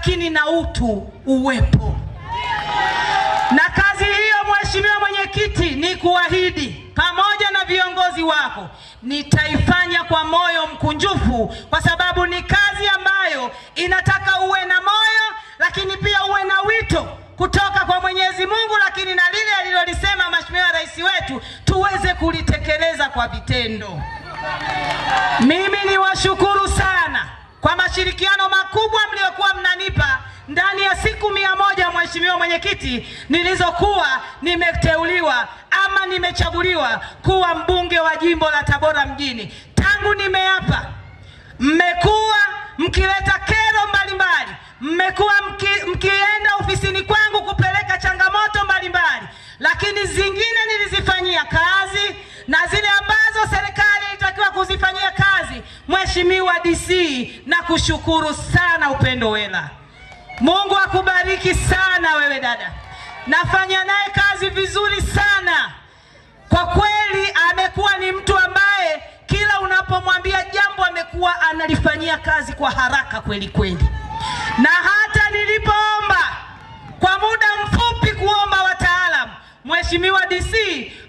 lakini na utu uwepo. Na kazi hiyo, Mheshimiwa Mwenyekiti, ni kuahidi pamoja na viongozi wako nitaifanya kwa moyo mkunjufu, kwa sababu ni kazi ambayo inataka uwe na moyo, lakini pia uwe na wito kutoka kwa Mwenyezi Mungu, lakini na lile alilolisema Mheshimiwa Rais wetu tuweze kulitekeleza kwa vitendo. Mimi niwashukuru sana kwa mashirikiano makubwa mliokuwa mnanipa ndani ya siku 100, Mheshimiwa Mwenyekiti, nilizokuwa nimeteuliwa ama nimechaguliwa kuwa mbunge wa jimbo la Tabora mjini. Tangu nimeapa, mmekuwa mkileta kero mbalimbali, mmekuwa mkienda ofisini kwangu kupeleka changamoto mbalimbali, lakini zingine nilizifanyia kazi, na zile ambazo serikali ilitakiwa kuzifanyia kazi, Mheshimiwa DC, na kushukuru sana Upendo Wela. Mungu akubariki sana wewe dada. Nafanya naye kazi vizuri sana. Kwa kweli amekuwa ni mtu ambaye kila unapomwambia jambo amekuwa analifanyia kazi kwa haraka kweli kweli. Na hata nilipoomba kwa muda mfupi kuomba wataalamu, Mheshimiwa DC,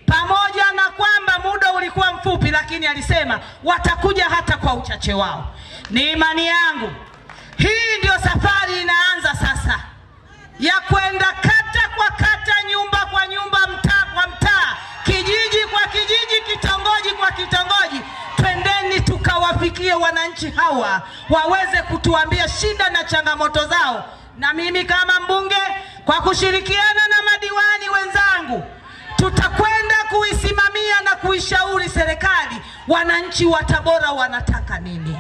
pamoja na kwamba muda ulikuwa mfupi, lakini alisema watakuja hata kwa uchache wao. Ni imani yangu hii ndio safari inaanza sasa, ya kwenda kata kwa kata, nyumba kwa nyumba, mtaa kwa mtaa, kijiji kwa kijiji, kitongoji kwa kitongoji. Twendeni tukawafikie wananchi hawa waweze kutuambia shida na changamoto zao, na mimi kama mbunge kwa kushirikiana na madiwani wenzangu tutakwenda kuisimamia na kuishauri serikali wananchi wa Tabora wanataka nini.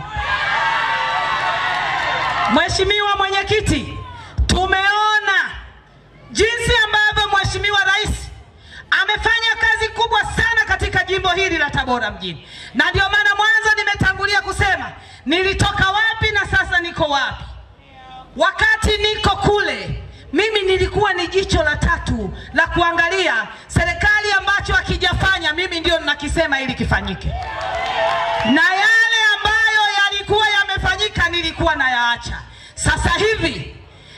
Mheshimiwa Mwenyekiti, tumeona jinsi ambavyo Mheshimiwa Rais amefanya kazi kubwa sana katika jimbo hili la Tabora mjini. Na ndio maana mwanzo nimetangulia kusema nilitoka wapi na sasa niko wapi. Wakati niko kule, mimi nilikuwa ni jicho la tatu la kuangalia serikali ambacho hakijafanya, mimi ndio ninakisema ili kifanyike. Na yale ambayo yalikuwa yamefanyika nilikuwa nayaacha. Sasa hivi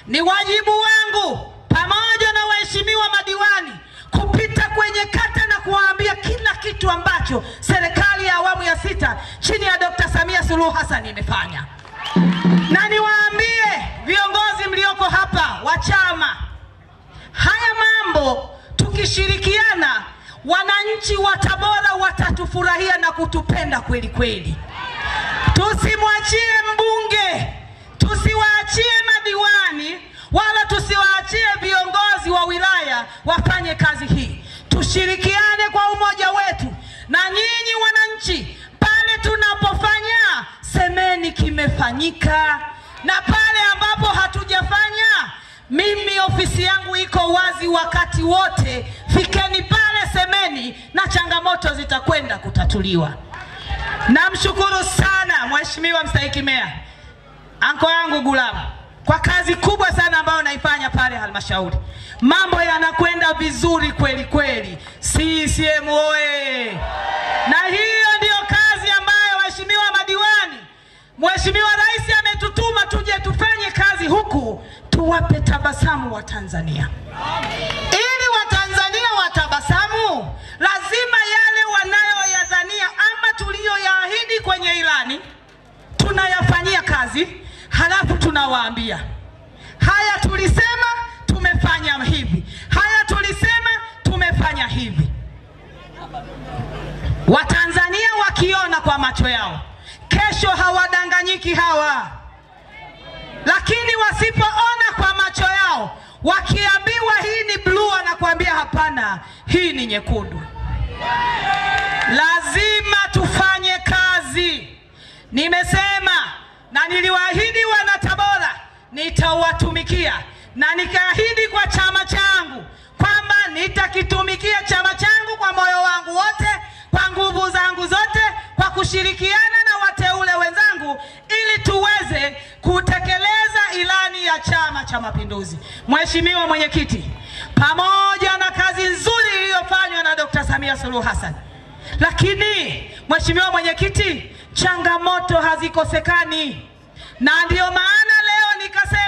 ni wajibu wangu pamoja na waheshimiwa madiwani kupita kwenye kata na kuwaambia kila kitu ambacho serikali ya awamu ya 6 chini ya Dr. Samia Suluhu Hassan imefanya. Na niwaambie viongozi mlioko hapa wa chama, haya mambo tukishirikiana, wananchi wa Tabora watatufurahia na kutupenda kweli kweli. Tusimwachie mbunge, tusiwaachie madiwani, wala tusiwaachie viongozi wa wilaya wafanye kazi hii. Tushirikiane kwa umoja wetu, na nyinyi wananchi pale tunapofanya semeni kimefanyika, na pale ambapo hatujafanya, mimi ofisi yangu iko wazi wakati wote. Fikeni pale, semeni, na changamoto zitakwenda kutatuliwa. Namshukuru sana Mheshimiwa Mstahiki Meya, anko yangu Gulamu, kwa kazi kubwa sana ambayo naifanya pale halmashauri. Mambo yanakwenda vizuri kweli kweli. CCM oye! Na hiyo ndio kazi ambayo waheshimiwa madiwani, Mheshimiwa Rais ametutuma tuje tufanye kazi huku, tuwape tabasamu wa Tanzania. Ili Watanzania watabasamu, lazima yale wanayoyadhania ama tuliyoyaahidi kwenye ilani tunayafanyia kazi, halafu tunawaambia haya tulisema tumefanya hivi, haya tulisema tumefanya hivi. Watanzania wakiona kwa macho yao, kesho hawadanganyiki hawa. Lakini wasipoona kwa macho yao, wakiambiwa hii ni blue, anakuambia hapana, hii ni nyekundu. Lazima tufanye kazi. Nimesema na niliwaahidi wana Tabora nitawatumikia, na nikaahidi kwa chama changu kwamba nitakitumikia chama changu kwa moyo wangu wote, kwa nguvu zangu zote, kwa kushirikiana na wateule wenzangu, ili tuweze kutekeleza ilani ya Chama cha Mapinduzi. Mheshimiwa Mwenyekiti, pamoja na kazi nzuri iliyofanywa na Dr. Samia Suluhu Hassan, lakini Mheshimiwa Mwenyekiti, changamoto hazikosekani, na ndio maana leo nikasema